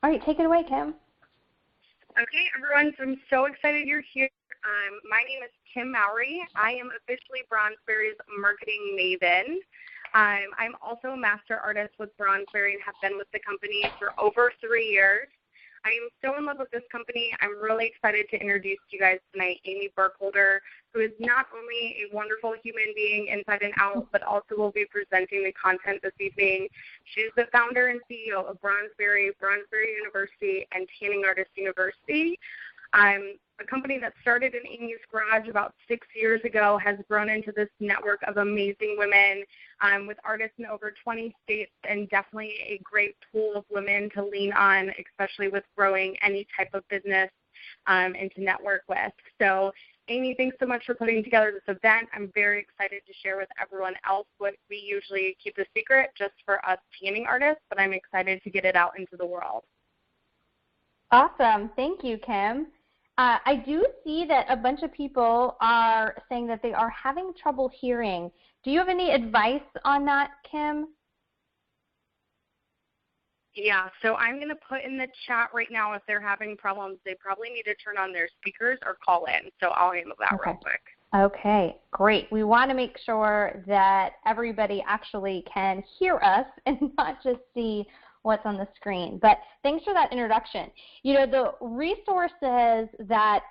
All right, take it away, Kim. Okay, everyone, so I'm so excited you're here. My name is Kim Mowry. I am officially BronzedBerry's marketing maven. I'm also a master artist with BronzedBerry and have been with the company for over 3 years. I am so in love with this company. I'm really excited to introduce you guys tonight Amy Burkholder, who is not only a wonderful human being inside and out, but also will be presenting the content this evening. She's the founder and CEO of BronzedBerry, BronzedBerry University, and Tanning Artist University. A company that started in Amy's garage about 6 years ago has grown into this network of amazing women with artists in over 20 states, and definitely a great pool of women to lean on, especially with growing any type of business and to network with. So Amy, thanks so much for putting together this event. I'm very excited to share with everyone else what we usually keep a secret just for us tanning artists, but I'm excited to get it out into the world. Awesome. Thank you, Kim. I do see that a bunch of people are saying that they are having trouble hearing. Do you have any advice on that, Kim? Yeah, so I'm going to put in the chat right now if they're having problems. They probably need to turn on their speakers or call in, so I'll handle that real quick. Okay, great. We want to make sure that everybody actually can hear us and not just see what's on the screen. But thanks for that introduction. You know, the resources that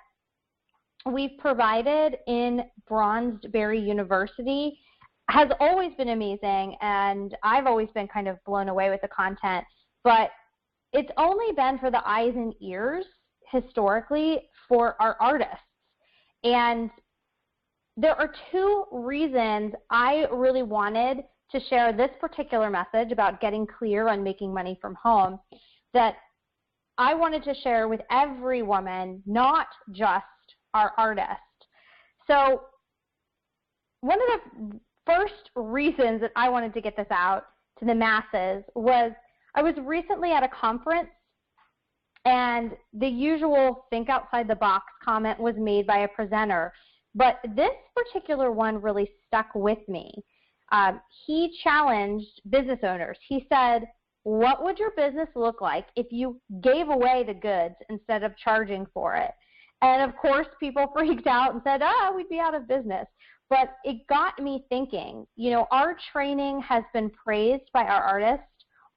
we've provided in BronzedBerry University has always been amazing, and I've always been kind of blown away with the content. But it's only been for the eyes and ears historically for our artists. And there are two reasons I really wanted to share this particular message about getting clear on making money from home that I wanted to share with every woman, not just our artists. So one of the first reasons that I wanted to get this out to the masses was I was recently at a conference, and the usual think outside the box comment was made by a presenter, but this particular one really stuck with me. He challenged business owners. He said, what would your business look like if you gave away the goods instead of charging for it? And of course, people freaked out and said, we'd be out of business. But it got me thinking, you know, our training has been praised by our artists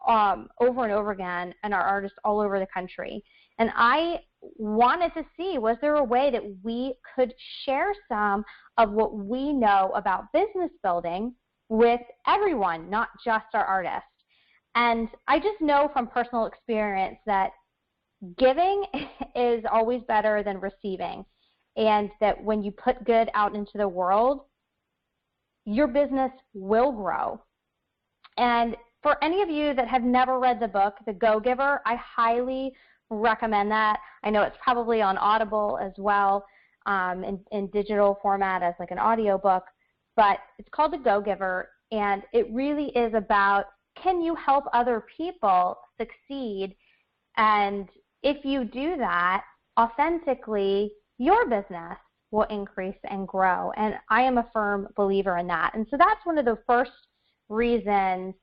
over and over again, and our artists all over the country. And I wanted to see, was there a way that we could share some of what we know about business building with everyone, not just our artists. And I just know from personal experience that giving is always better than receiving, and that when you put good out into the world, your business will grow. And for any of you that have never read the book, The Go-Giver, I highly recommend that. I know it's probably on Audible as well, in digital format as like an audio book, but it's called The Go-Giver, and it really is about, can you help other people succeed? And if you do that authentically, your business will increase and grow. And I am a firm believer in that. And so that's one of the first reasons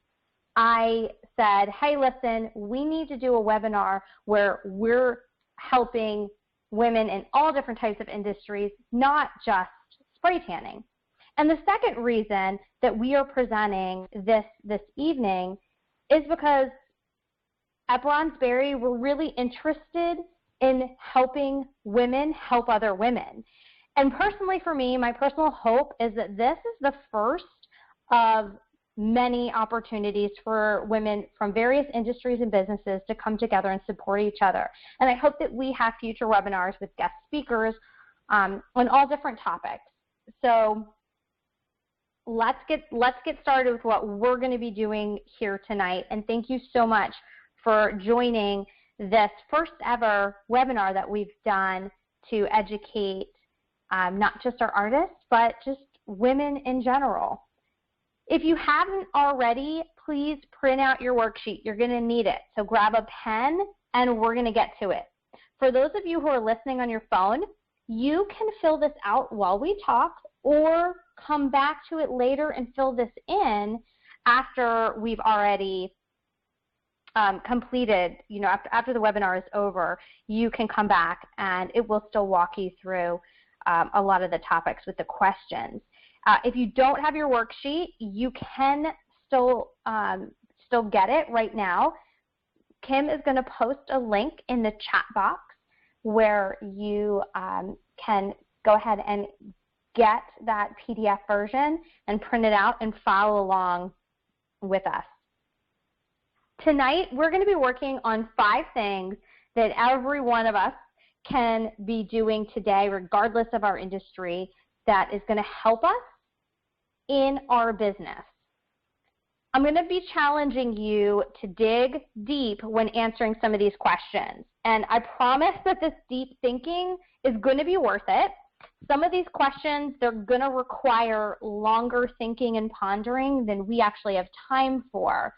I said, hey, listen, we need to do a webinar where we're helping women in all different types of industries, not just spray tanning. And the second reason that we are presenting this evening is because at BronzedBerry, we're really interested in helping women help other women. And personally for me, my personal hope is that this is the first of many opportunities for women from various industries and businesses to come together and support each other. And I hope that we have future webinars with guest speakers on all different topics. So let's get started with what we're going to be doing here tonight. And thank you so much for joining this first ever webinar that we've done to educate not just our artists, but just women in general. If you haven't already, please print out your worksheet. You're going to need it. So grab a pen, and we're going to get to it. For those of you who are listening on your phone, you can fill this out while we talk, or come back to it later and fill this in after we've already completed, after the webinar is over, you can come back and it will still walk you through a lot of the topics with the questions. If you don't have your worksheet, you can still get it right now. Kim is going to post a link in the chat box where you can go ahead and get that PDF version and print it out and follow along with us. Tonight, we're going to be working on 5 things that every one of us can be doing today, regardless of our industry, that is going to help us in our business. I'm going to be challenging you to dig deep when answering some of these questions. And I promise that this deep thinking is going to be worth it. Some of these questions, they're going to require longer thinking and pondering than we actually have time for.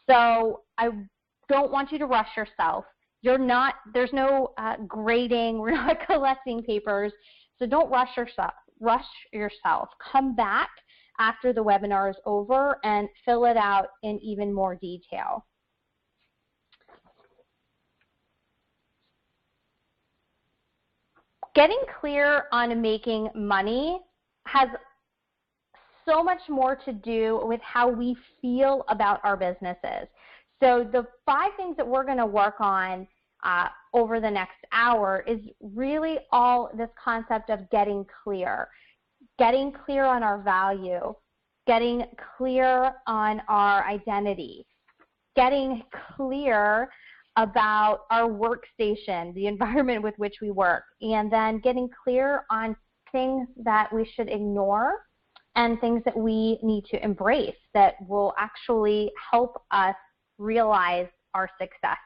So I don't want you to rush yourself. There's no grading. We're not collecting papers. So don't rush yourself. Come back after the webinar is over and fill it out in even more detail. Getting clear on making money has so much more to do with how we feel about our businesses. So the 5 things that we're going to work on over the next hour is really all this concept of getting clear on our value, getting clear on our identity, getting clear about our workstation, the environment with which we work, and then getting clear on things that we should ignore and things that we need to embrace that will actually help us realize our success.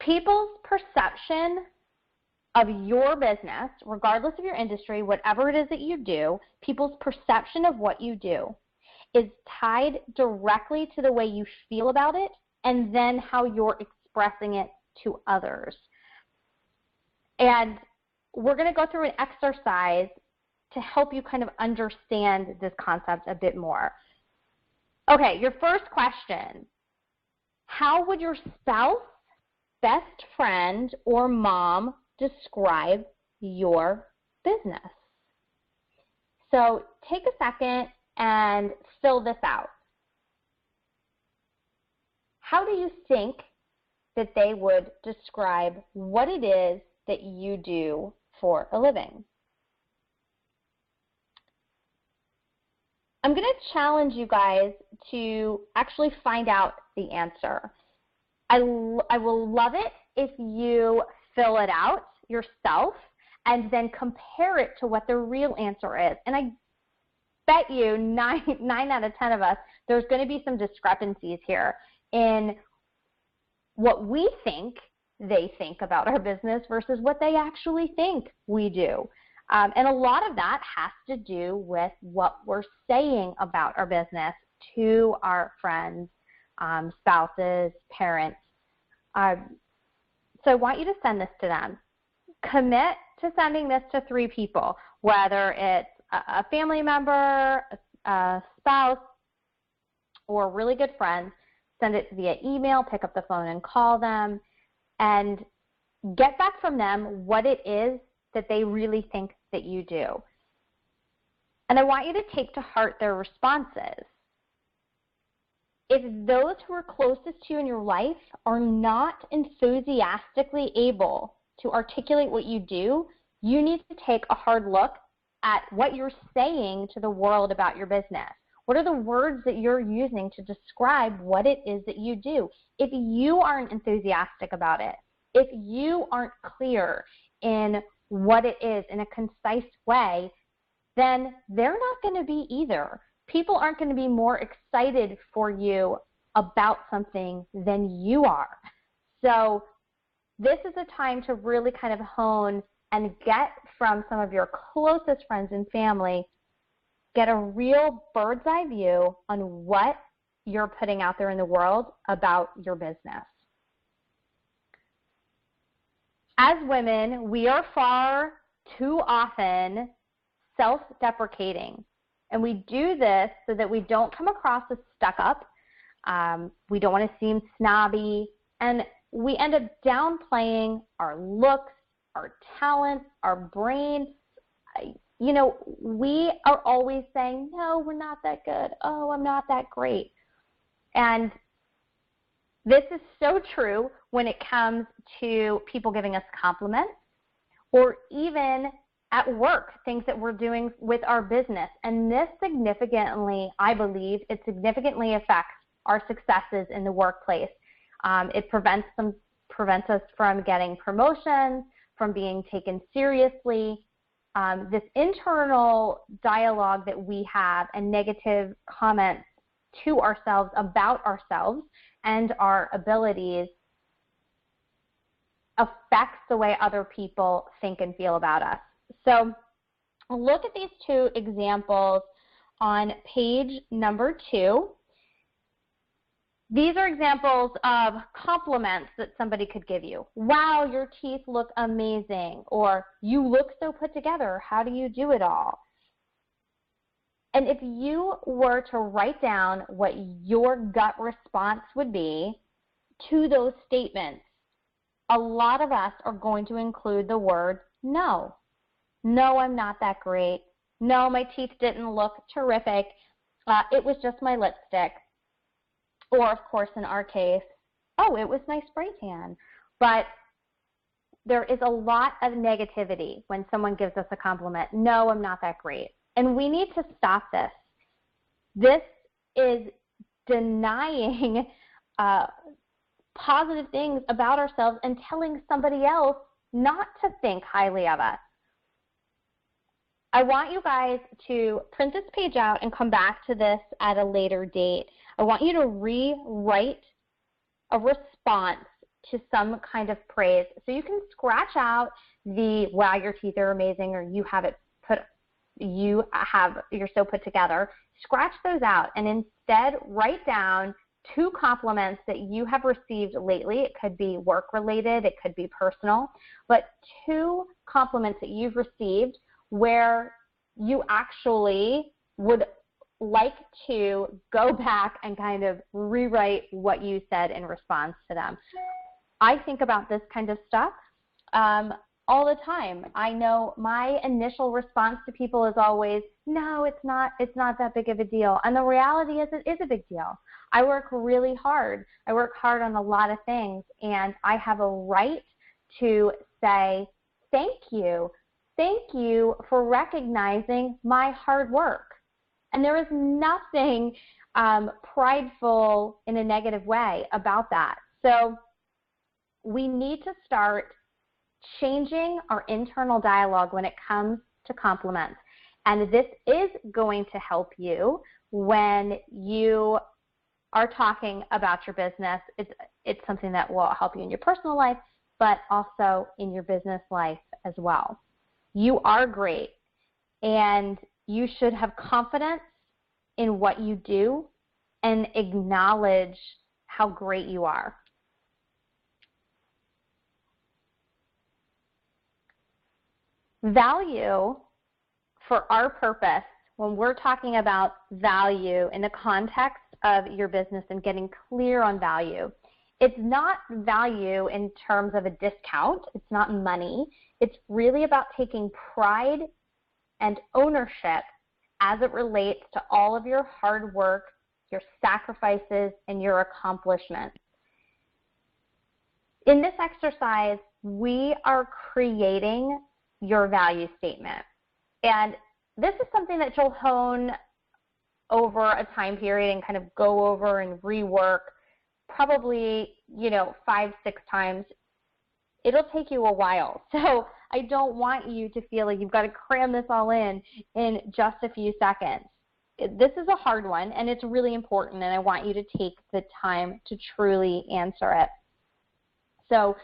People's perception of your business, regardless of your industry, whatever it is that you do, people's perception of what you do is tied directly to the way you feel about it and then how you're expressing it to others. And we're going to go through an exercise to help you kind of understand this concept a bit more. Okay, your first question: how would your spouse, best friend, or mom describe your business? So take a second and fill this out. How do you think that they would describe what it is that you do for a living? I'm going to challenge you guys to actually find out the answer. I will love it if you fill it out yourself and then compare it to what the real answer is. And I bet you 9 out of 10 of us, there's going to be some discrepancies here in what we think they think about our business versus what they actually think we do. And a lot of that has to do with what we're saying about our business to our friends, spouses, parents. So I want you to send this to them. Commit to sending this to 3 people, whether it's a family member, a spouse, or really good friends. Send it via email, pick up the phone and call them, and get back from them what it is that they really think that you do. And I want you to take to heart their responses. If those who are closest to you in your life are not enthusiastically able to articulate what you do, you need to take a hard look at what you're saying to the world about your business. What are the words that you're using to describe what it is that you do? If you aren't enthusiastic about it, if you aren't clear in what it is in a concise way, then they're not going to be either. People aren't going to be more excited for you about something than you are. So this is a time to really kind of hone and get from some of your closest friends and family, get a real bird's eye view on what you're putting out there in the world about your business. As women, we are far too often self-deprecating. And we do this so that we don't come across as stuck up, We don't want to seem snobby. And we end up downplaying our looks, our talents, our brain. You know, we are always saying, no, we're not that good. Oh, I'm not that great. And this is so true when it comes to people giving us compliments, or even at work, things that we're doing with our business. And this significantly, I believe, it significantly affects our successes in the workplace. It prevents us from getting promotions, from being taken seriously. This internal dialogue that we have and negative comments to ourselves about ourselves and our abilities affects the way other people think and feel about us. So look at these two examples on page number 2. These are examples of compliments that somebody could give you. Wow, your teeth look amazing. Or you look so put together. How do you do it all? And if you were to write down what your gut response would be to those statements, a lot of us are going to include the word no. No, I'm not that great. No, my teeth didn't look terrific. It was just my lipstick. Or, of course, in our case, oh, it was my spray tan. But there is a lot of negativity when someone gives us a compliment. No, I'm not that great. And we need to stop this. This is denying positive things about ourselves and telling somebody else not to think highly of us. I want you guys to print this page out and come back to this at a later date. I want you to rewrite a response to some kind of praise. So you can scratch out the wow, your teeth are amazing, or you're so put together. Scratch those out and instead write down 2 compliments that you have received lately. It could be work related, it could be personal, but 2 compliments that you've received where you actually would like to go back and kind of rewrite what you said in response to them. I think about this kind of stuff all the time. I know my initial response to people is always, no, it's not that big of a deal. And the reality is it is a big deal. I work really hard. I work hard on a lot of things, and I have a right to say thank you. Thank you for recognizing my hard work. And there is nothing prideful in a negative way about that. So we need to start changing our internal dialogue when it comes to compliments. And this is going to help you when you are talking about your business. It's something that will help you in your personal life, but also in your business life as well. You are great, and you should have confidence in what you do and acknowledge how great you are. Value, for our purpose, when we're talking about value in the context of your business and getting clear on value, it's not value in terms of a discount. It's not money. It's really about taking pride and ownership as it relates to all of your hard work, your sacrifices, and your accomplishments. In this exercise, we are creating your value statement. And this is something that you'll hone over a time period and kind of go over and rework probably, 5-6 times. It'll take you a while. So I don't want you to feel like you've got to cram this all in just a few seconds. This is a hard one, and it's really important, and I want you to take the time to truly answer it. So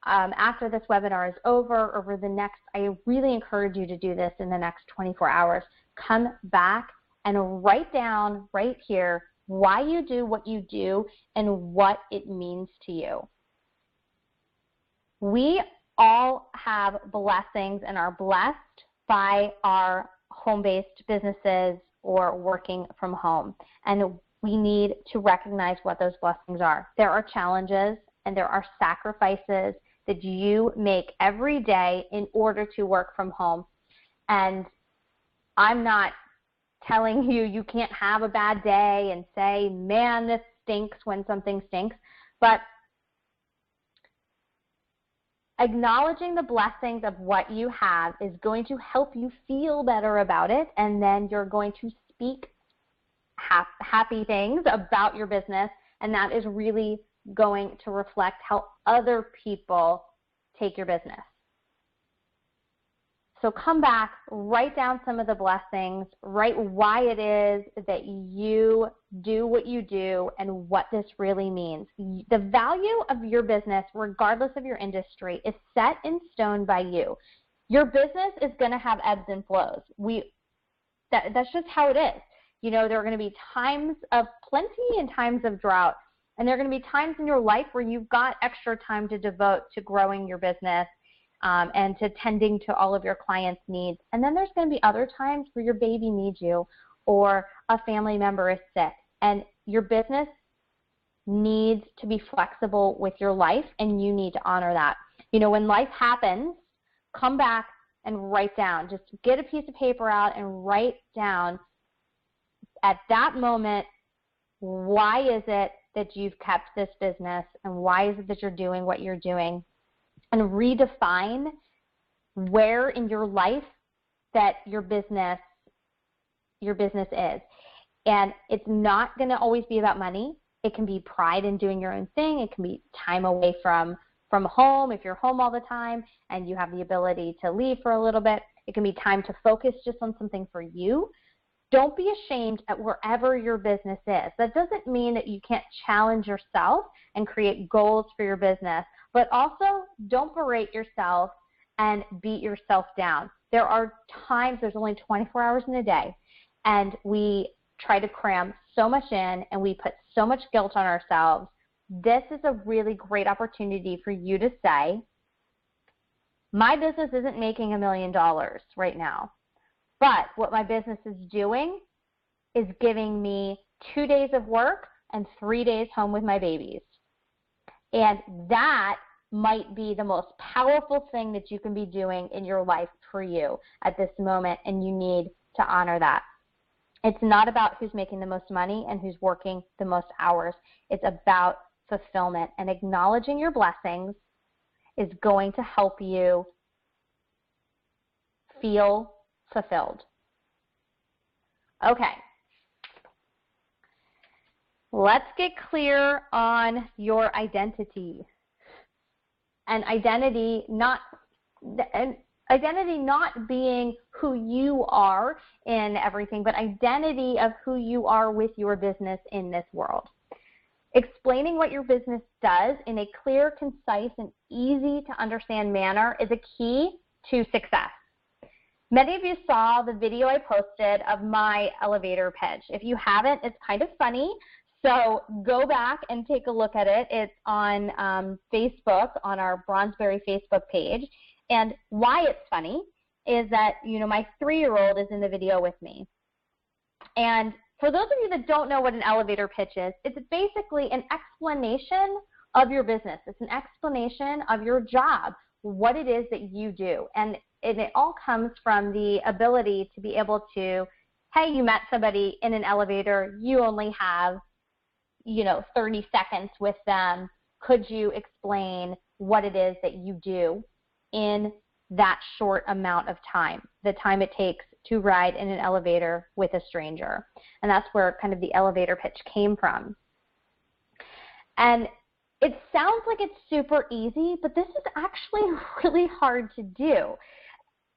after this webinar is over the next, I really encourage you to do this in the next 24 hours. Come back and write down right here why you do what you do and what it means to you. We all have blessings and are blessed by our home-based businesses or working from home. And we need to recognize what those blessings are. There are challenges and there are sacrifices that you make every day in order to work from home. And I'm not telling you you can't have a bad day and say, man, this stinks when something stinks, but acknowledging the blessings of what you have is going to help you feel better about it, and then you're going to speak happy things about your business, and that is really going to reflect how other people take your business. So come back, write down some of the blessings, write why it is that you do what you do and what this really means. The value of your business, regardless of your industry, is set in stone by you. Your business is going to have ebbs and flows. That's just how it is. You know, there are going to be times of plenty and times of drought. And there are going to be times in your life where you've got extra time to devote to growing your business and to tending to all of your clients' needs. And then there's going to be other times where your baby needs you or a family member is sick. And your business needs to be flexible with your life, and you need to honor that. You know, when life happens, come back and write down. Just get a piece of paper out and write down at that moment, why is it that you've kept this business, and why is it that you're doing what you're doing? And redefine where in your life that your business is. And it's not going to always be about money. It can be pride in doing your own thing. It can be time away from home if you're home all the time and you have the ability to leave for a little bit. It can be time to focus just on something for you. Don't be ashamed at wherever your business is. That doesn't mean that you can't challenge yourself and create goals for your business, but also don't berate yourself and beat yourself down. There are times, there's only 24 hours in a day, and we try to cram so much in and we put so much guilt on ourselves. This is a really great opportunity for you to say, my business isn't making $1 million right now. But what my business is doing is giving me 2 days of work and 3 days home with my babies. And that might be the most powerful thing that you can be doing in your life for you at this moment, and you need to honor that. It's not about who's making the most money and who's working the most hours. It's about fulfillment, and acknowledging your blessings is going to help you feel fulfilled. Okay. Let's get clear on your identity. And identity not being who you are in everything, but identity of who you are with your business in this world. Explaining what your business does in a clear, concise, and easy to understand manner is a key to success. Many of you saw the video I posted of my elevator pitch. If you haven't, it's kind of funny, so go back and take a look at it. It's on Facebook, on our BronzedBerry Facebook page. And why it's funny is that, you know, my 3-year-old is in the video with me. And for those of you that don't know what an elevator pitch is, it's basically an explanation of your business. It's an explanation of your job, what it is that you do. And it all comes from the ability to be able to, hey, you met somebody in an elevator, you only have, 30 seconds with them. Could you explain what it is that you do in that short amount of time, the time it takes to ride in an elevator with a stranger? And that's where kind of the elevator pitch came from. And it sounds like it's super easy, but this is actually really hard to do.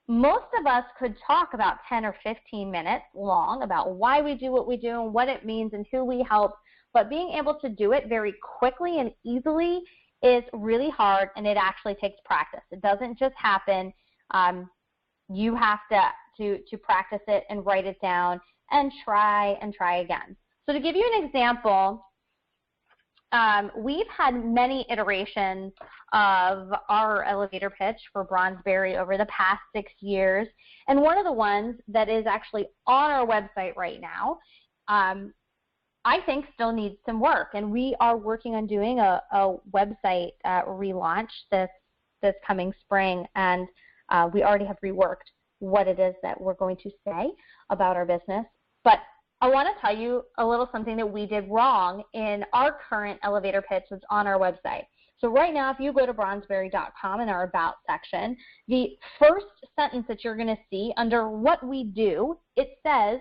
Most of us could talk about 10 or 15 minutes long about why we do what we do and what it means and who we help, but being able to do it very quickly and easily is really hard, and it actually takes practice. It doesn't just happen. You have to practice it and write it down and try again. So to give you an example, we've had many iterations of our elevator pitch for BronzedBerry over the past 6 years, and one of the ones that is actually on our website right now, I think still needs some work. And we are working on doing a website relaunch this coming spring, and we already have reworked what it is that we're going to say about our business. But I want to tell you a little something that we did wrong in our current elevator pitch that's on our website. So right now, if you go to BronzedBerry.com in our About section, the first sentence that you're going to see under what we do, it says,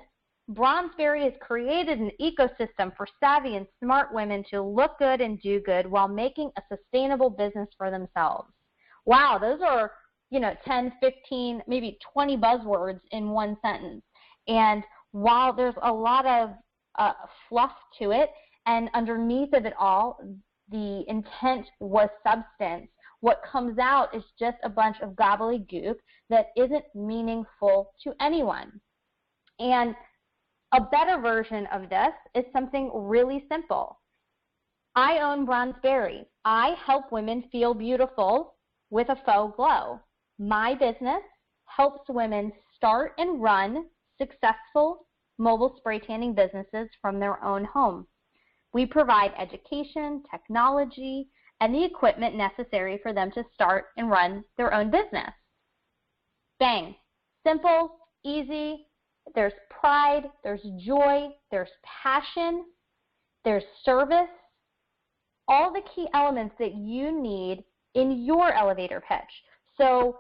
BronzedBerry has created an ecosystem for savvy and smart women to look good and do good while making a sustainable business for themselves. Wow, those are 10, 15, maybe 20 buzzwords in one sentence. And while there's a lot of fluff to it, and underneath of it all, the intent was substance, what comes out is just a bunch of gobbledygook that isn't meaningful to anyone. And a better version of this is something really simple. I own BronzedBerry. I help women feel beautiful with a faux glow. My business helps women start and run successful mobile spray tanning businesses from their own home. We provide education, technology, and the equipment necessary for them to start and run their own business. Bang. Simple, easy. There's pride, there's joy, there's passion, there's service, all the key elements that you need in your elevator pitch. So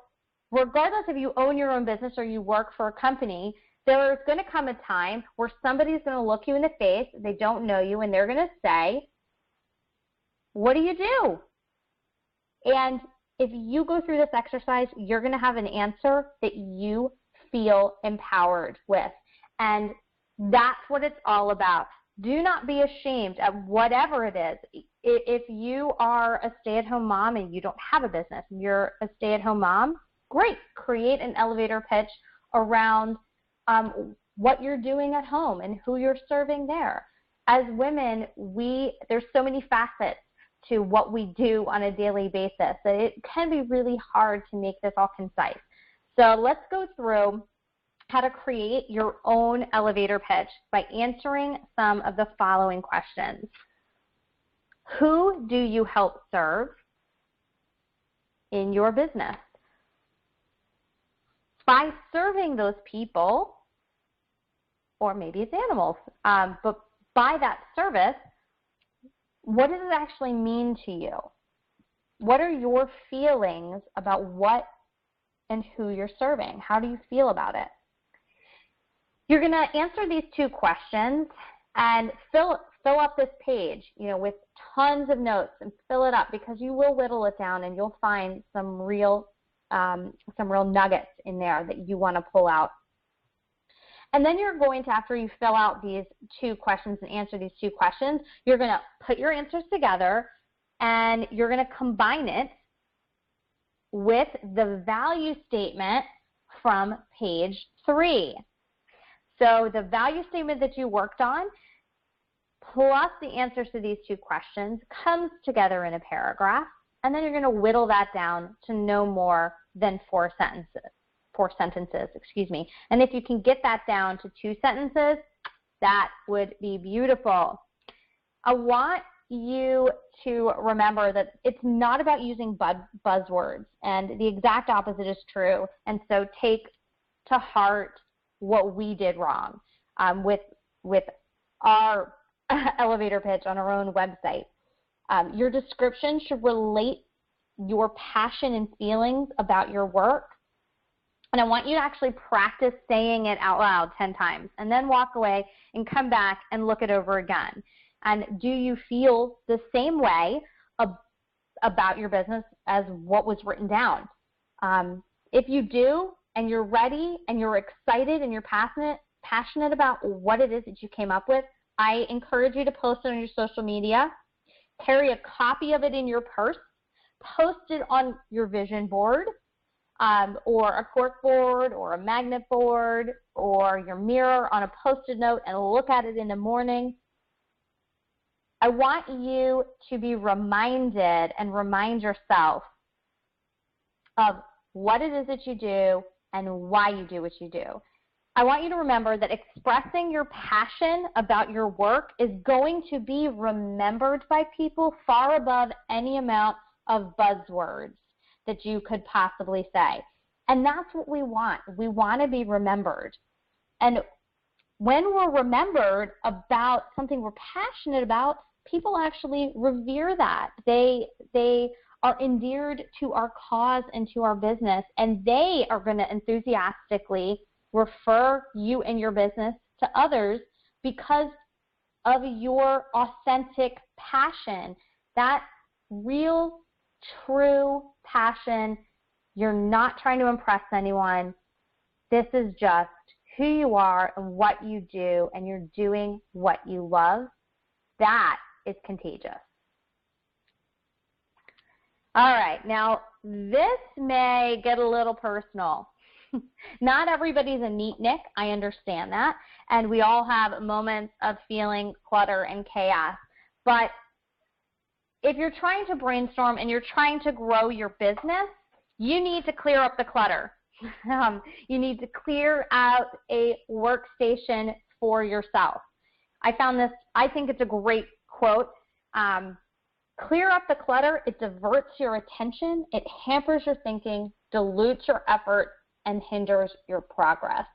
regardless if you own your own business or you work for a company, there's going to come a time where somebody's going to look you in the face, they don't know you, and they're going to say, what do you do? And if you go through this exercise, you're going to have an answer that you feel empowered with. And that's what it's all about. Do not be ashamed of whatever it is. If you are a stay-at-home mom and you don't have a business, you're a stay-at-home mom, great. Create an elevator pitch around what you're doing at home and who you're serving there. As women, there's so many facets to what we do on a daily basis that it can be really hard to make this all concise. So let's go through how to create your own elevator pitch by answering some of the following questions. Who do you help serve in your business? By serving those people, or maybe it's animals, but by that service, what does it actually mean to you? What are your feelings about what and who you're serving? How do you feel about it? You're going to answer these two questions and fill up this page, with tons of notes, and fill it up, because you will whittle it down and you'll find some real nuggets in there that you want to pull out. And then you're going to, after you fill out these two questions and answer these two questions, you're going to put your answers together and you're going to combine it with the value statement from page 3. So the value statement that you worked on plus the answers to these two questions comes together in a paragraph, and then you're going to whittle that down to no more than 4 sentences. And if you can get that down to 2 sentences, that would be beautiful. I want you to remember that it's not about using buzzwords, and the exact opposite is true. And so take to heart what we did wrong with our elevator pitch on our own website. Your description should relate your passion and feelings about your work. And I want you to actually practice saying it out loud 10 times, and then walk away and come back and look it over again. And do you feel the same way about your business as what was written down? If you do, and you're ready, and you're excited, and you're passionate about what it is that you came up with, I encourage you to post it on your social media. Carry a copy of it in your purse. Post it on your vision board, or a cork board, or a magnet board, or your mirror on a Post-it note, and look at it in the morning. I want you to be reminded and remind yourself of what it is that you do and why you do what you do. I want you to remember that expressing your passion about your work is going to be remembered by people far above any amount of buzzwords that you could possibly say. And that's what we want. We want to be remembered. And when we're remembered about something we're passionate about, people actually revere that. They are endeared to our cause and to our business, and they are going to enthusiastically refer you and your business to others because of your authentic passion, that real, true passion. You're not trying to impress anyone. This is just who you are and what you do, and you're doing what you love. That is contagious. All right, now this may get a little personal. Not everybody's a neatnik, I understand that, and we all have moments of feeling clutter and chaos. But if you're trying to brainstorm and you're trying to grow your business, you need to clear up the clutter. You need to clear out a workstation for yourself. I found this, I think it's a great quote. Clear up the clutter, it diverts your attention, it hampers your thinking, dilutes your effort, and hinders your progress.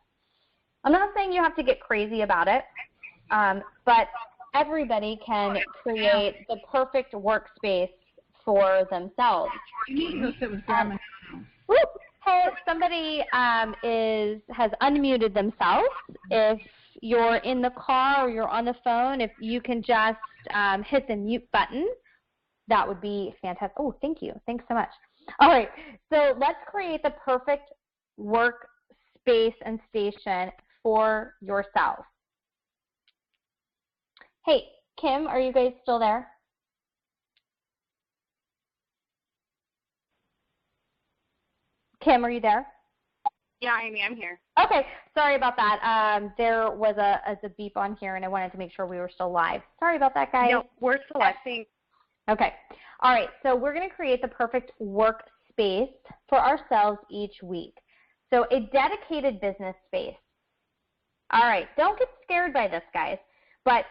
I'm not saying you have to get crazy about it, but everybody can create the perfect workspace for themselves. Hey, somebody has unmuted themselves. If you're in the car or you're on the phone, if you can just hit the mute button, that would be fantastic. Oh, thank you. Thanks so much. All right, so let's create the perfect workspace and station for yourself. Hey, Kim, are you guys still there? Kim, are you there? Yeah, Amy, I'm here. Okay, sorry about that. There was a beep on here, and I wanted to make sure we were still live. Sorry about that, guys. No, we're selecting. Okay. All right, so we're going to create the perfect workspace for ourselves each week. So a dedicated business space. All right, don't get scared by this, guys, but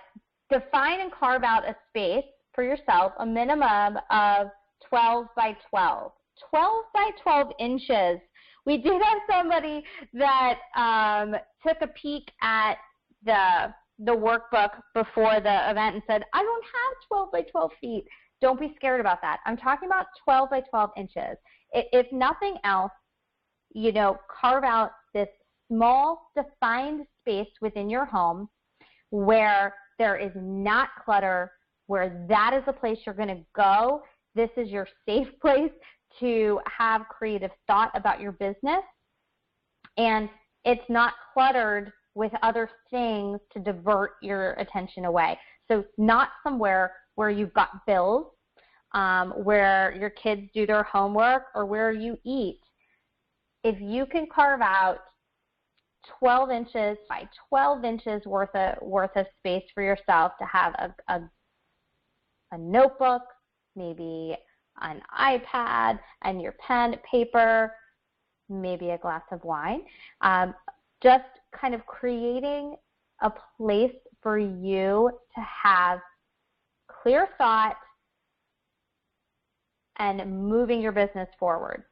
define and carve out a space for yourself, a minimum of 12 by 12. 12 by 12 inches. We did have somebody that took a peek at the workbook before the event and said, I don't have 12 by 12 feet. Don't be scared about that. I'm talking about 12 by 12 inches. If nothing else, you know, carve out this small defined space within your home where there is not clutter, where that is the place you're going to go. This is your safe place to have creative thought about your business, and it's not cluttered with other things to divert your attention away. So not somewhere where you've got bills, where your kids do their homework, or where you eat. If you can carve out 12 inches by 12 inches worth of space for yourself to have a notebook, maybe an iPad, and your pen, paper, maybe a glass of wine, just kind of creating a place for you to have clear thought and moving your business forward.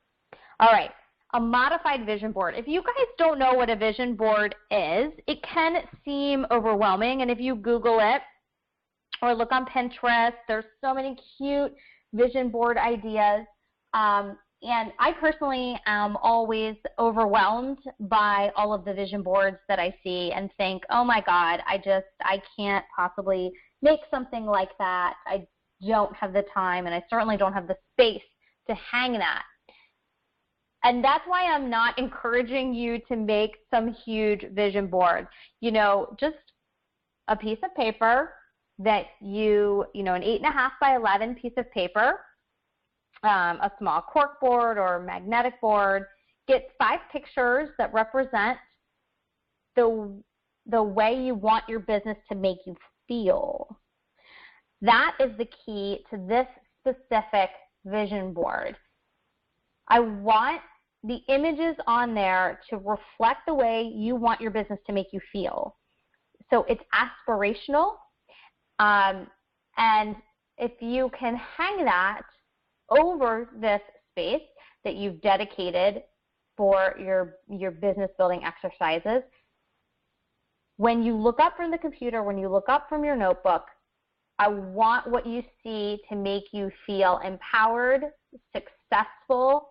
All right, a modified vision board. If you guys don't know what a vision board is, it can seem overwhelming, and if you Google it or look on Pinterest, there's so many cute vision board ideas, and I personally am always overwhelmed by all of the vision boards that I see and think, oh my God, I can't possibly make something like that. I don't have the time, and I certainly don't have the space to hang that. And that's why I'm not encouraging you to make some huge vision board. You know, just a piece of paper that an 8.5 by 11 piece of paper, a small cork board or magnetic board. Get 5 pictures that represent the way you want your business to make you feel. That is the key to this specific vision board. I want the images on there to reflect the way you want your business to make you feel. So it's aspirational, and if you can hang that over this space that you've dedicated for your business building exercises, when you look up from the computer, when you look up from your notebook, I want what you see to make you feel empowered, successful,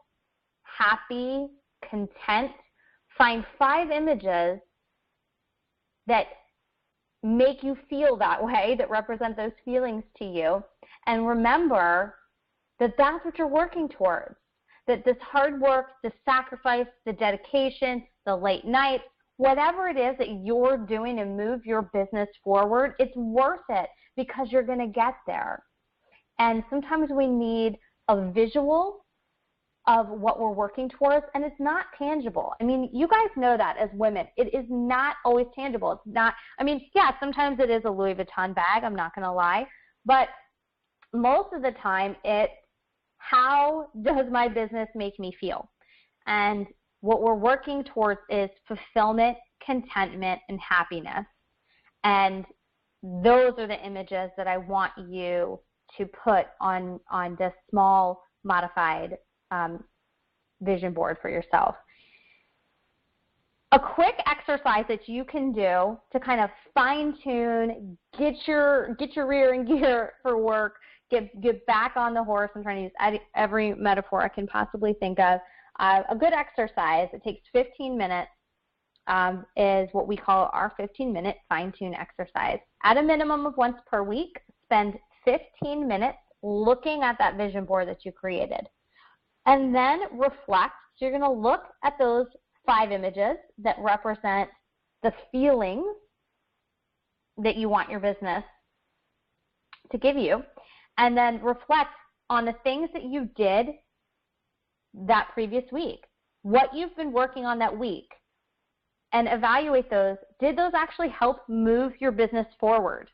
happy, content. Find 5 images that make you feel that way, that represent those feelings to you. And remember that that's what you're working towards, that this hard work, the sacrifice, the dedication, the late nights, whatever it is that you're doing to move your business forward, it's worth it because you're going to get there. And sometimes we need a visual of what we're working towards, and it's not tangible. I mean, you guys know that as women. It is not always tangible. It's not, I mean, yeah, sometimes it is a Louis Vuitton bag, I'm not going to lie, but most of the time it's how does my business make me feel? And what we're working towards is fulfillment, contentment, and happiness. And those are the images that I want you to put on this small modified vision board for yourself. A quick exercise that you can do to kind of fine-tune, get your rear in gear for work, get back on the horse. I'm trying to use every metaphor I can possibly think of. A good exercise, it takes 15 minutes, is what we call our 15-minute fine-tune exercise. At a minimum of once per week, spend 15 minutes looking at that vision board that you created. And then reflect. So you're going to look at those 5 images that represent the feelings that you want your business to give you, and then reflect on the things that you did that previous week, what you've been working on that week, and evaluate those. Did those actually help move your business forward?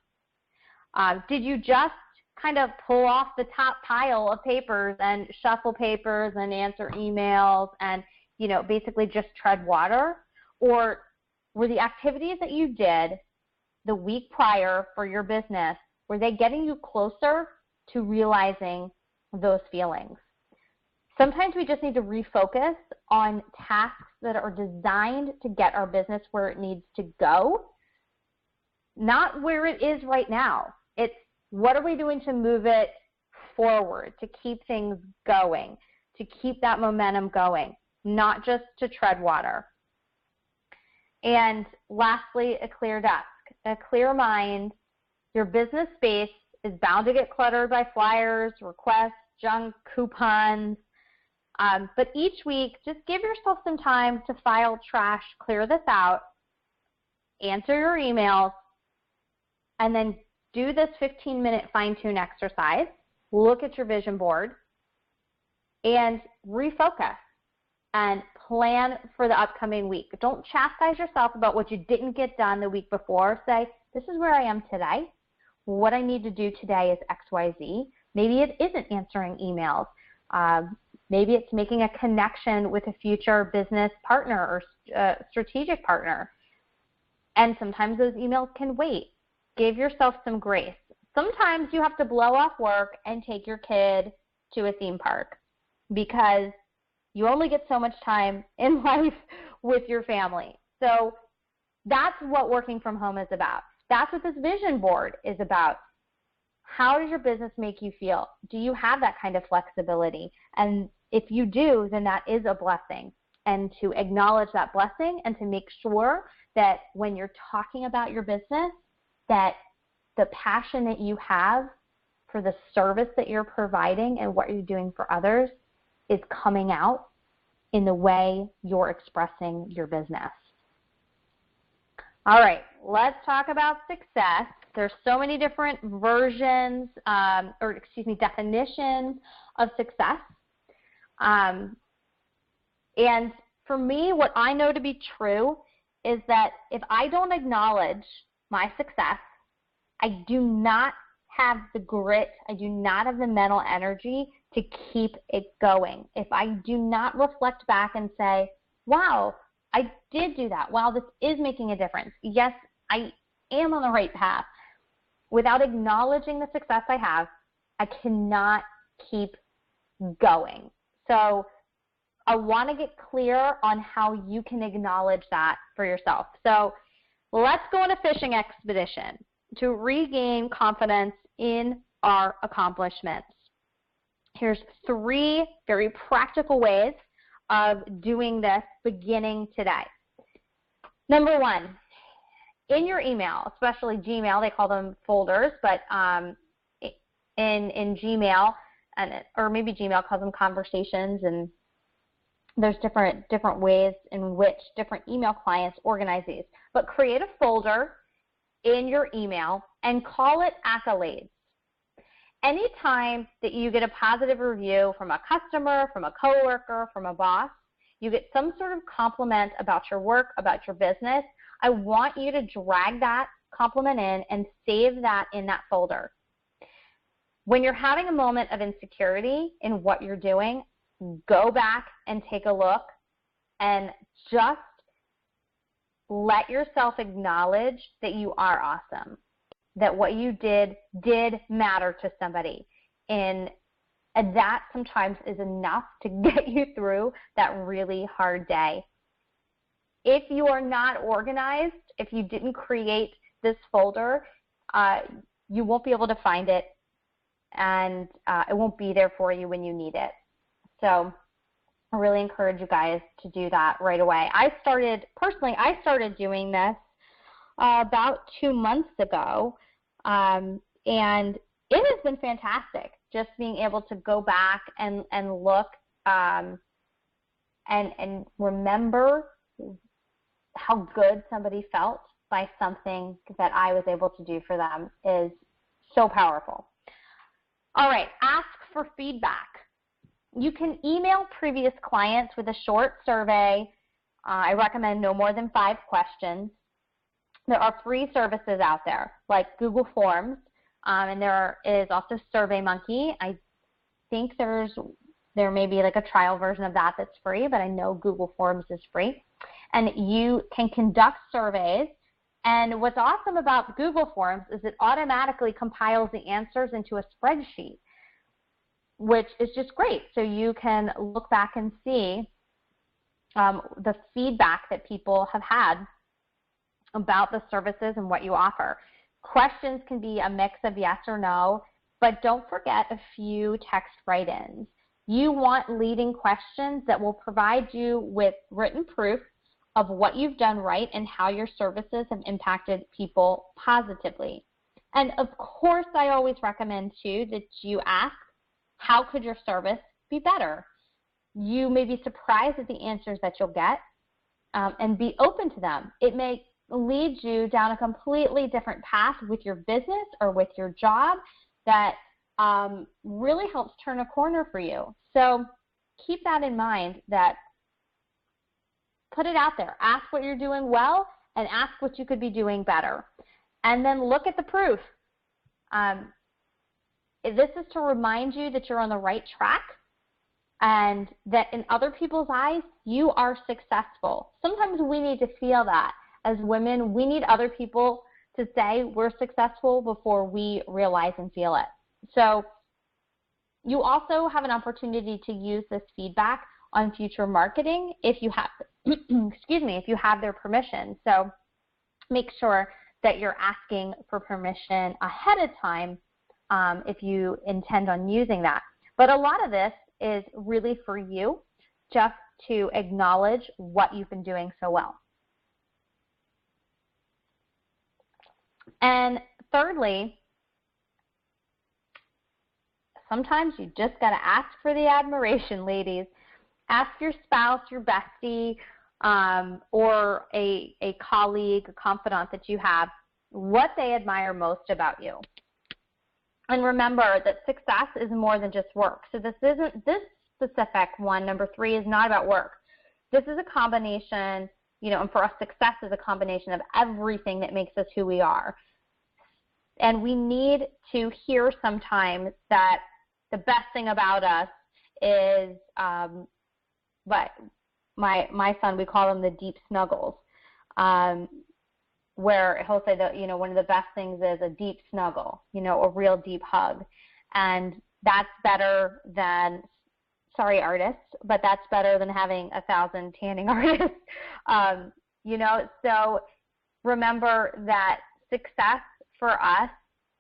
Did you just kind of pull off the top pile of papers and shuffle papers and answer emails and, you know, basically just tread water? Or were the activities that you did the week prior for your business, were they getting you closer to realizing those feelings? Sometimes we just need to refocus on tasks that are designed to get our business where it needs to go, not where it is right now. It's what are we doing to move it forward, to keep things going, to keep that momentum going, not just to tread water. And lastly, a clear desk, a clear mind. Your business space is bound to get cluttered by flyers, requests, junk, coupons. But each week, just give yourself some time to file trash, clear this out, answer your emails, and then do this 15-minute fine-tune exercise. Look at your vision board and refocus and plan for the upcoming week. Don't chastise yourself about what you didn't get done the week before. Say, this is where I am today. What I need to do today is X, Y, Z. Maybe it isn't answering emails. Maybe it's making a connection with a future business partner or strategic partner. And sometimes those emails can wait. Give yourself some grace. Sometimes you have to blow off work and take your kid to a theme park because you only get so much time in life with your family. So that's what working from home is about. That's what this vision board is about. How does your business make you feel? Do you have that kind of flexibility? And if you do, then that is a blessing. And to acknowledge that blessing and to make sure that when you're talking about your business, that the passion that you have for the service that you're providing and what you're doing for others is coming out in the way you're expressing your business. All right, let's talk about success. There's so many different versions, definitions of success. And for me, what I know to be true is that if I don't acknowledge my success, I do not have the grit, I do not have the mental energy to keep it going. If I do not reflect back and say, wow, I did do that. Wow, this is making a difference. Yes, I am on the right path. Without acknowledging the success I have, I cannot keep going. So I want to get clear on how you can acknowledge that for yourself. So let's go on a fishing expedition to regain confidence in our accomplishments. Here's 3 very practical ways of doing this beginning today. Number 1, in your email, especially Gmail, they call them folders, but in Gmail, or maybe Gmail calls them conversations, and there's different ways in which different email clients organize these. But create a folder in your email and call it accolades. Anytime that you get a positive review from a customer, from a coworker, from a boss, you get some sort of compliment about your work, about your business, I want you to drag that compliment in and save that in that folder. When you're having a moment of insecurity in what you're doing, go back and take a look and just let yourself acknowledge that you are awesome, that what you did matter to somebody. And that sometimes is enough to get you through that really hard day. If you are not organized, if you didn't create this folder, you won't be able to find it, and it won't be there for you when you need it. So I really encourage you guys to do that right away. I started doing this about 2 months ago, and it has been fantastic, just being able to go back and look and remember how good somebody felt by something that I was able to do for them is so powerful. All right, ask for feedback. You can email previous clients with a short survey. I recommend no more than 5 questions. There are free services out there like Google Forms, and there is also SurveyMonkey. I think there may be like a trial version of that that's free, but I know Google Forms is free. And you can conduct surveys. And what's awesome about Google Forms is it automatically compiles the answers into a spreadsheet, which is just great. So you can look back and see the feedback that people have had about the services and what you offer. Questions can be a mix of yes or no, but don't forget a few text write-ins. You want leading questions that will provide you with written proof of what you've done right and how your services have impacted people positively. And of course, I always recommend too that you ask, how could your service be better? You may be surprised at the answers that you'll get, and be open to them. It may lead you down a completely different path with your business or with your job that really helps turn a corner for you. So keep that in mind, that put it out there. Ask what you're doing well and ask what you could be doing better. And then look at the proof. This is to remind you that you're on the right track and that in other people's eyes, you are successful. Sometimes we need to feel that. As women, we need other people to say we're successful before we realize and feel it. So you also have an opportunity to use this feedback on future marketing if you have, if you have their permission. So make sure that you're asking for permission ahead of time if you intend on using that. But a lot of this is really for you, just to acknowledge what you've been doing so well. And thirdly, sometimes you just got to ask for the admiration, ladies. Ask your spouse, your bestie, or a colleague, a confidant that you have, what they admire most about you. And remember that success is more than just work. So this specific one, number 3, is not about work. This is a combination, and for us, success is a combination of everything that makes us who we are. And we need to hear sometimes that the best thing about us is, but my son, we call them the deep snuggles, where he'll say that, one of the best things is a deep snuggle, a real deep hug. And that's better than, sorry artists, but that's better than having 1,000 tanning artists. So remember that success for us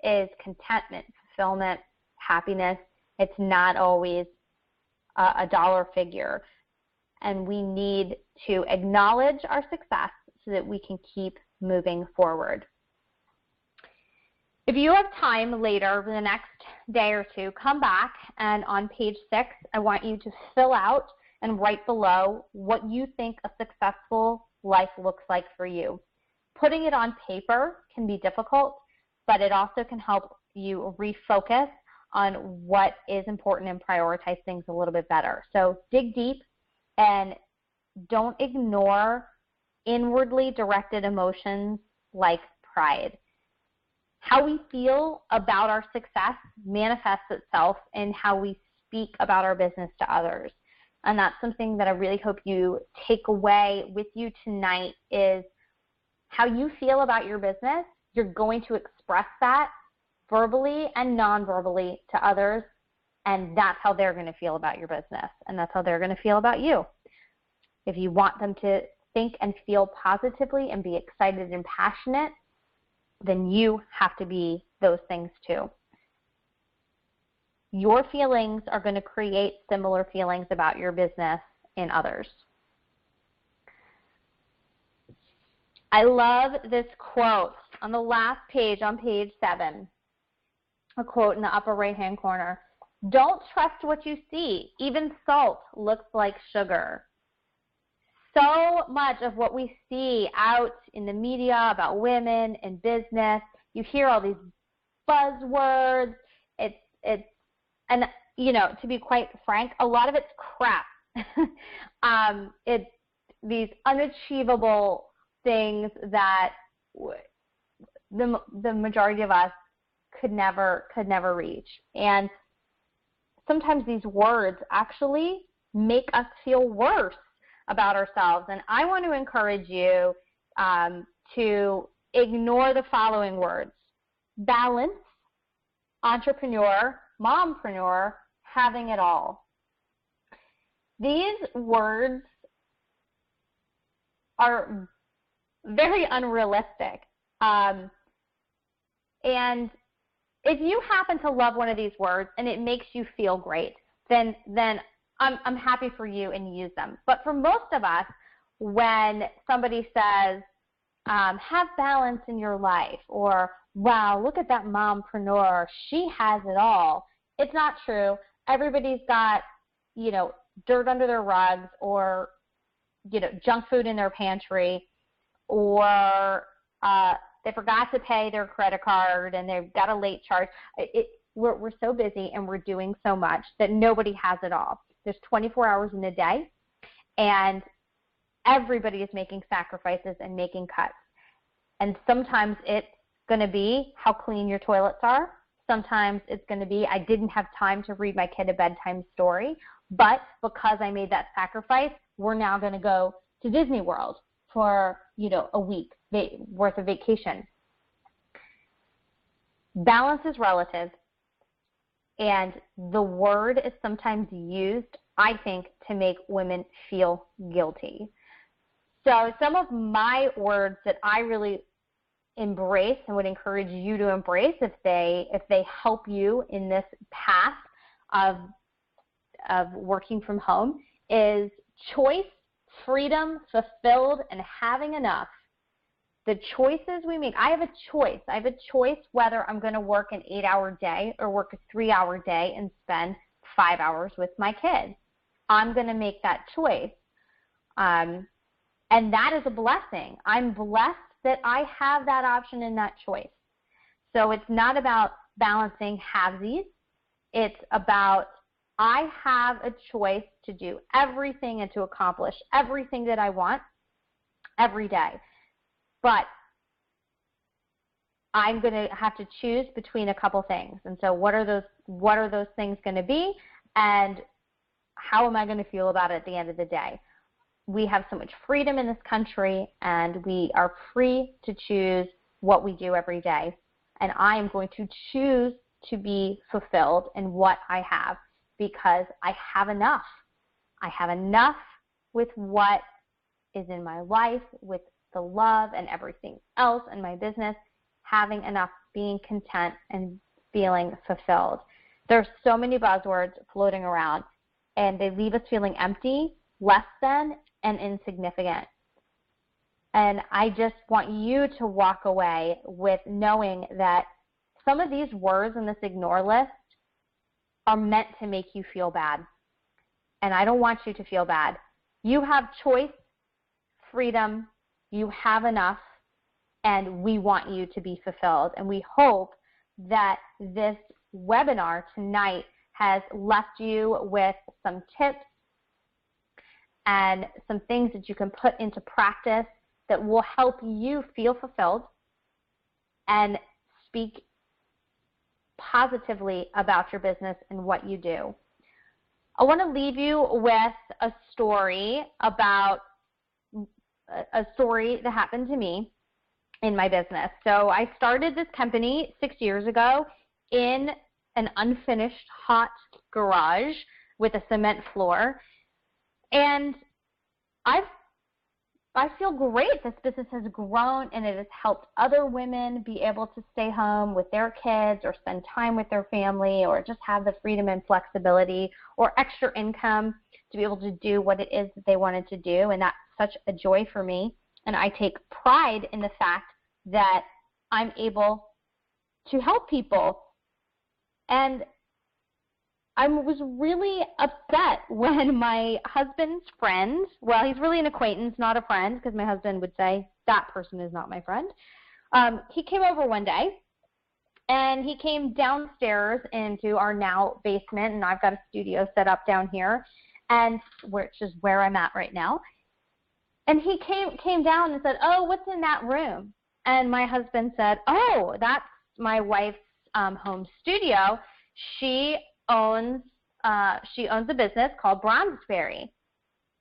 is contentment, fulfillment, happiness. It's not always a dollar figure. And we need to acknowledge our success so that we can keep moving forward. If you have time later, over the next day or two, come back, and on page 6, I want you to fill out and write below what you think a successful life looks like for you. Putting it on paper can be difficult, but it also can help you refocus on what is important and prioritize things a little bit better. So dig deep and don't ignore inwardly directed emotions like pride. How we feel about our success manifests itself in how we speak about our business to others. And that's something that I really hope you take away with you tonight, is how you feel about your business. You're going to express that verbally and non-verbally to others, and that's how they're going to feel about your business, and that's how they're going to feel about you. If you want them to think and feel positively and be excited and passionate, then you have to be those things too. Your feelings are going to create similar feelings about your business in others. I love this quote on the last page, on page 7, a quote in the upper right-hand corner. Don't trust what you see. Even salt looks like sugar. So much of what we see out in the media about women in business, you hear all these buzzwords. And to be quite frank, a lot of it's crap. It's these unachievable things that the majority of us could never reach. And sometimes these words actually make us feel worse about ourselves. And I want to encourage you to ignore the following words: balance, entrepreneur, mompreneur, having it all. These words are very unrealistic. And if you happen to love one of these words and it makes you feel great, then I'm happy for you and use them. But for most of us, when somebody says, have balance in your life, or wow, look at that mompreneur, she has it all, it's not true. Everybody's got, dirt under their rugs, or, junk food in their pantry, or they forgot to pay their credit card and they've got a late charge. We're so busy and we're doing so much that nobody has it all. There's 24 hours in a day, and everybody is making sacrifices and making cuts. And sometimes it's going to be how clean your toilets are. Sometimes it's going to be I didn't have time to read my kid a bedtime story, but because I made that sacrifice, we're now going to go to Disney World for, a week worth of vacation. Balance is relative. And the word is sometimes used, I think, to make women feel guilty. So some of my words that I really embrace and would encourage you to embrace if they help you in this path of working from home is choice, freedom, fulfilled, and having enough. The choices we make, I have a choice. I have a choice whether I'm going to work an 8-hour day or work a 3-hour day and spend 5 hours with my kids. I'm going to make that choice. And that is a blessing. I'm blessed that I have that option and that choice. So it's not about balancing halvesies. It's about I have a choice to do everything and to accomplish everything that I want every day. But I'm going to have to choose between a couple things. And so what are those things going to be, and how am I going to feel about it at the end of the day? We have so much freedom in this country, and we are free to choose what we do every day. And I am going to choose to be fulfilled in what I have, because I have enough. I have enough with what is in my life, with the love and everything else in my business, having enough, being content, and feeling fulfilled. There's so many buzzwords floating around, and they leave us feeling empty, less than, and insignificant. And I just want you to walk away with knowing that some of these words in this ignore list are meant to make you feel bad. And I don't want you to feel bad. You have choice, freedom, you have enough, and we want you to be fulfilled. And we hope that this webinar tonight has left you with some tips and some things that you can put into practice that will help you feel fulfilled and speak positively about your business and what you do. I want to leave you with a story about a story that happened to me in my business. So I started this company 6 years ago in an unfinished hot garage with a cement floor. And I feel great. This business has grown, and it has helped other women be able to stay home with their kids or spend time with their family, or just have the freedom and flexibility or extra income to be able to do what it is that they wanted to do. And that's such a joy for me. And I take pride in the fact that I'm able to help people. And I was really upset when my husband's friend, well, he's really an acquaintance, not a friend, because my husband would say, that person is not my friend. He came over one day, and he came downstairs into our now basement, and I've got a studio set up down here, and which is where I'm at right now. And he came down and said, oh, what's in that room? And my husband said, oh, that's my wife's home studio. She owns a business called BronzedBerry.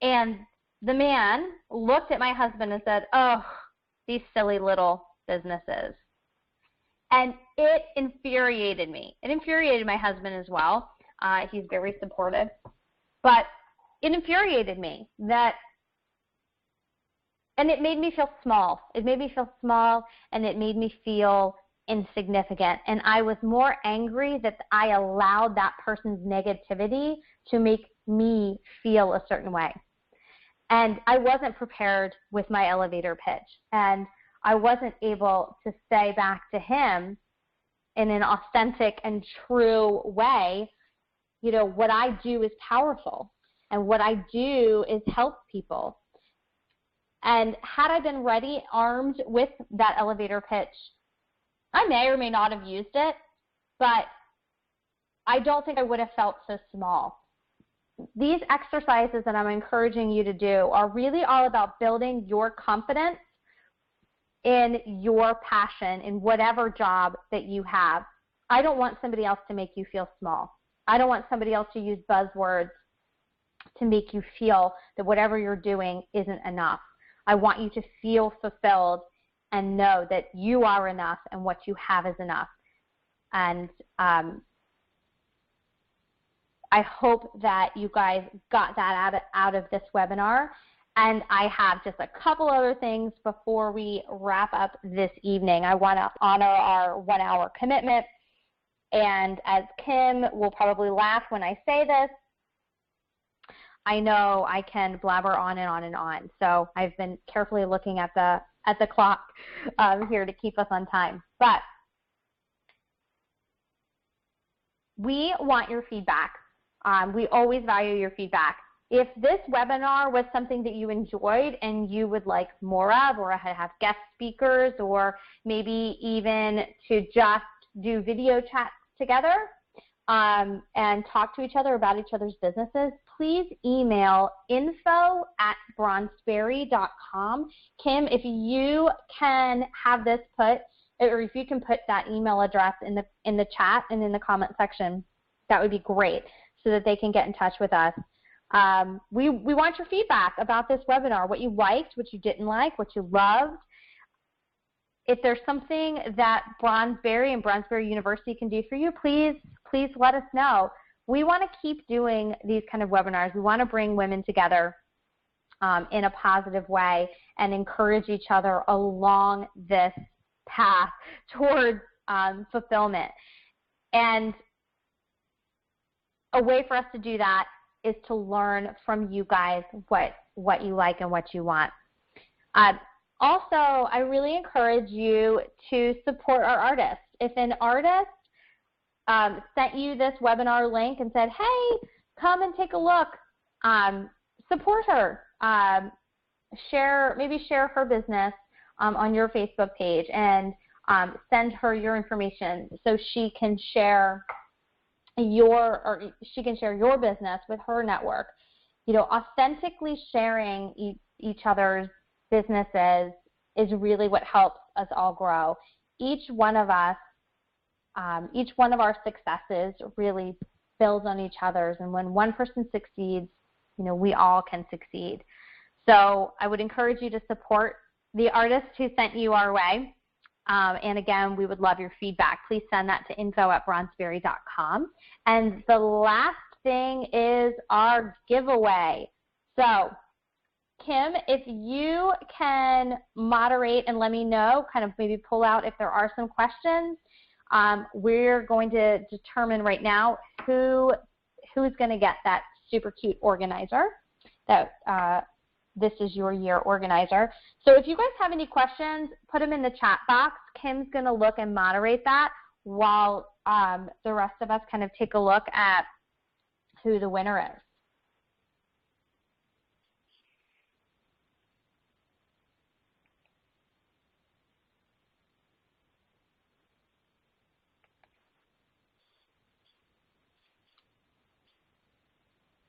And the man looked at my husband and said, oh, these silly little businesses. And it infuriated me. It infuriated my husband as well. He's very supportive. But it infuriated me and it made me feel small. It made me feel small, and it made me feel insignificant. And I was more angry that I allowed that person's negativity to make me feel a certain way. And I wasn't prepared with my elevator pitch. And I wasn't able to say back to him in an authentic and true way, you know, what I do is powerful, and what I do is help people. And had I been ready, armed with that elevator pitch, I may or may not have used it, but I don't think I would have felt so small. These exercises that I'm encouraging you to do are really all about building your confidence in your passion, in whatever job that you have. I don't want somebody else to make you feel small. I don't want somebody else to use buzzwords to make you feel that whatever you're doing isn't enough. I want you to feel fulfilled and know that you are enough and what you have is enough. And I hope that you guys got that out of this webinar. And I have just a couple other things before we wrap up this evening. I want to honor our 1 hour commitment. And as Kim will probably laugh when I say this, I know I can blabber on and on and on. So I've been carefully looking at the clock here to keep us on time. But we want your feedback. We always value your feedback. If this webinar was something that you enjoyed and you would like more of, or have guest speakers, or maybe even to just do video chats together and talk to each other about each other's businesses, please email info@bronzedberry.com. Kim, if you can have this put or if you can put that email address in the chat and in the comment section, that would be great so that they can get in touch with us. We want your feedback about this webinar, what you liked, what you didn't like, what you loved. If there's something that BronzedBerry and BronzedBerry University can do for you, please let us know. We want to keep doing these kind of webinars. We want to bring women together in a positive way and encourage each other along this path towards fulfillment. And a way for us to do that is to learn from you guys what you like and what you want. Also, I really encourage you to support our artists. If an artist sent you this webinar link and said, hey, come and take a look, support her. Maybe share her business on your Facebook page and send her your information so she can share your business with her network. You know, authentically sharing each other's businesses is really what helps us all grow. Each one of our successes really builds on each other's, and when one person succeeds, you know, we all can succeed. So I would encourage you to support the artist who sent you our way. And again, we would love your feedback. Please send that to info@bronzedberry.com. And the last thing is our giveaway. So Kim, if you can moderate and let me know, kind of maybe pull out if there are some questions, we're going to determine right now who's going to get that super cute organizer. This is your year organizer. So if you guys have any questions, put them in the chat box. Kim's going to look and moderate that while the rest of us kind of take a look at who the winner is.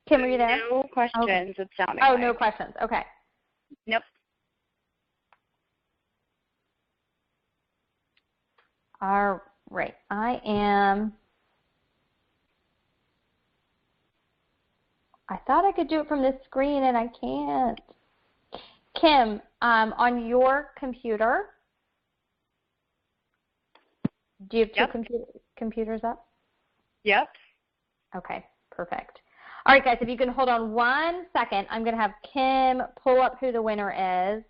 Kim, are you there? No questions. Okay. It's sounding Oh, like. no questions. Okay. Nope. All right. I thought I could do it from this screen, and I can't. Kim, on your computer, do you have two computers up? Yep. Okay, perfect. All right, guys, if you can hold on 1 second, I'm going to have Kim pull up who the winner is.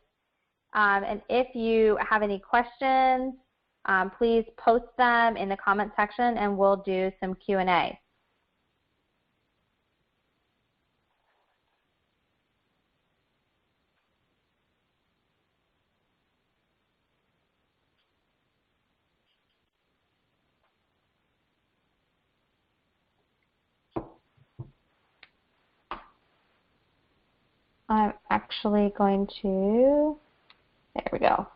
And if you have any questions, please post them in the comment section, and we'll do some Q&A. I'm actually going to, there we go.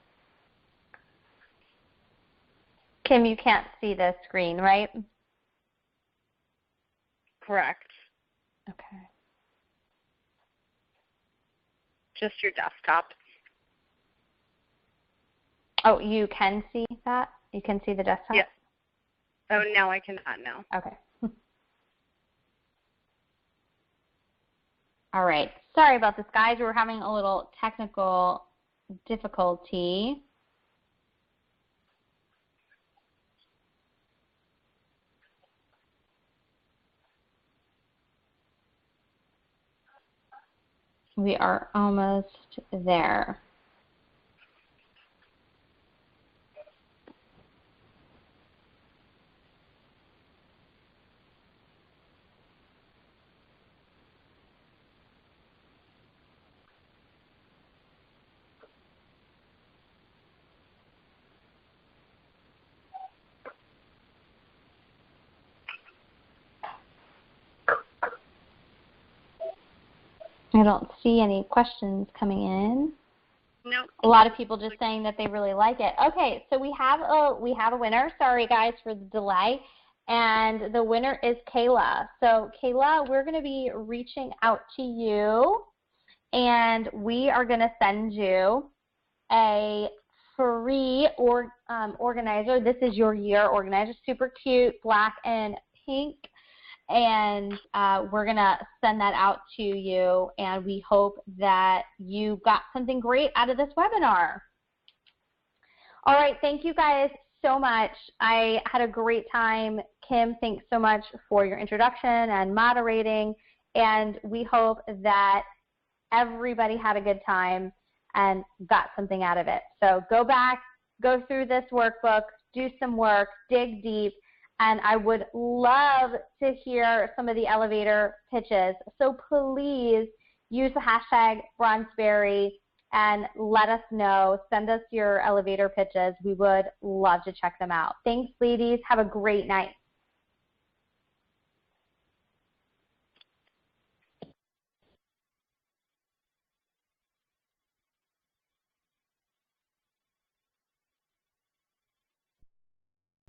Kim, you can't see the screen, right? Correct. Okay. Just your desktop. Oh, you can see that? You can see the desktop? Yes. Oh, now I cannot now. Okay. All right. Sorry about this, guys. We're having a little technical difficulty. We are almost there. I don't see any questions coming in. Nope. A lot of people just saying that they really like it. Okay, so we have a winner. Sorry, guys, for the delay. And the winner is Kayla. So, Kayla, we're going to be reaching out to you, and we are going to send you a organizer. This is your year organizer. Super cute, black and pink. And we're going to send that out to you, and we hope that you got something great out of this webinar. All right, thank you guys so much. I had a great time. Kim, thanks so much for your introduction and moderating, and we hope that everybody had a good time and got something out of it. So go back, go through this workbook, do some work, dig deep, and I would love to hear some of the elevator pitches. So please use the hashtag BronzedBerry and let us know. Send us your elevator pitches. We would love to check them out. Thanks, ladies. Have a great night.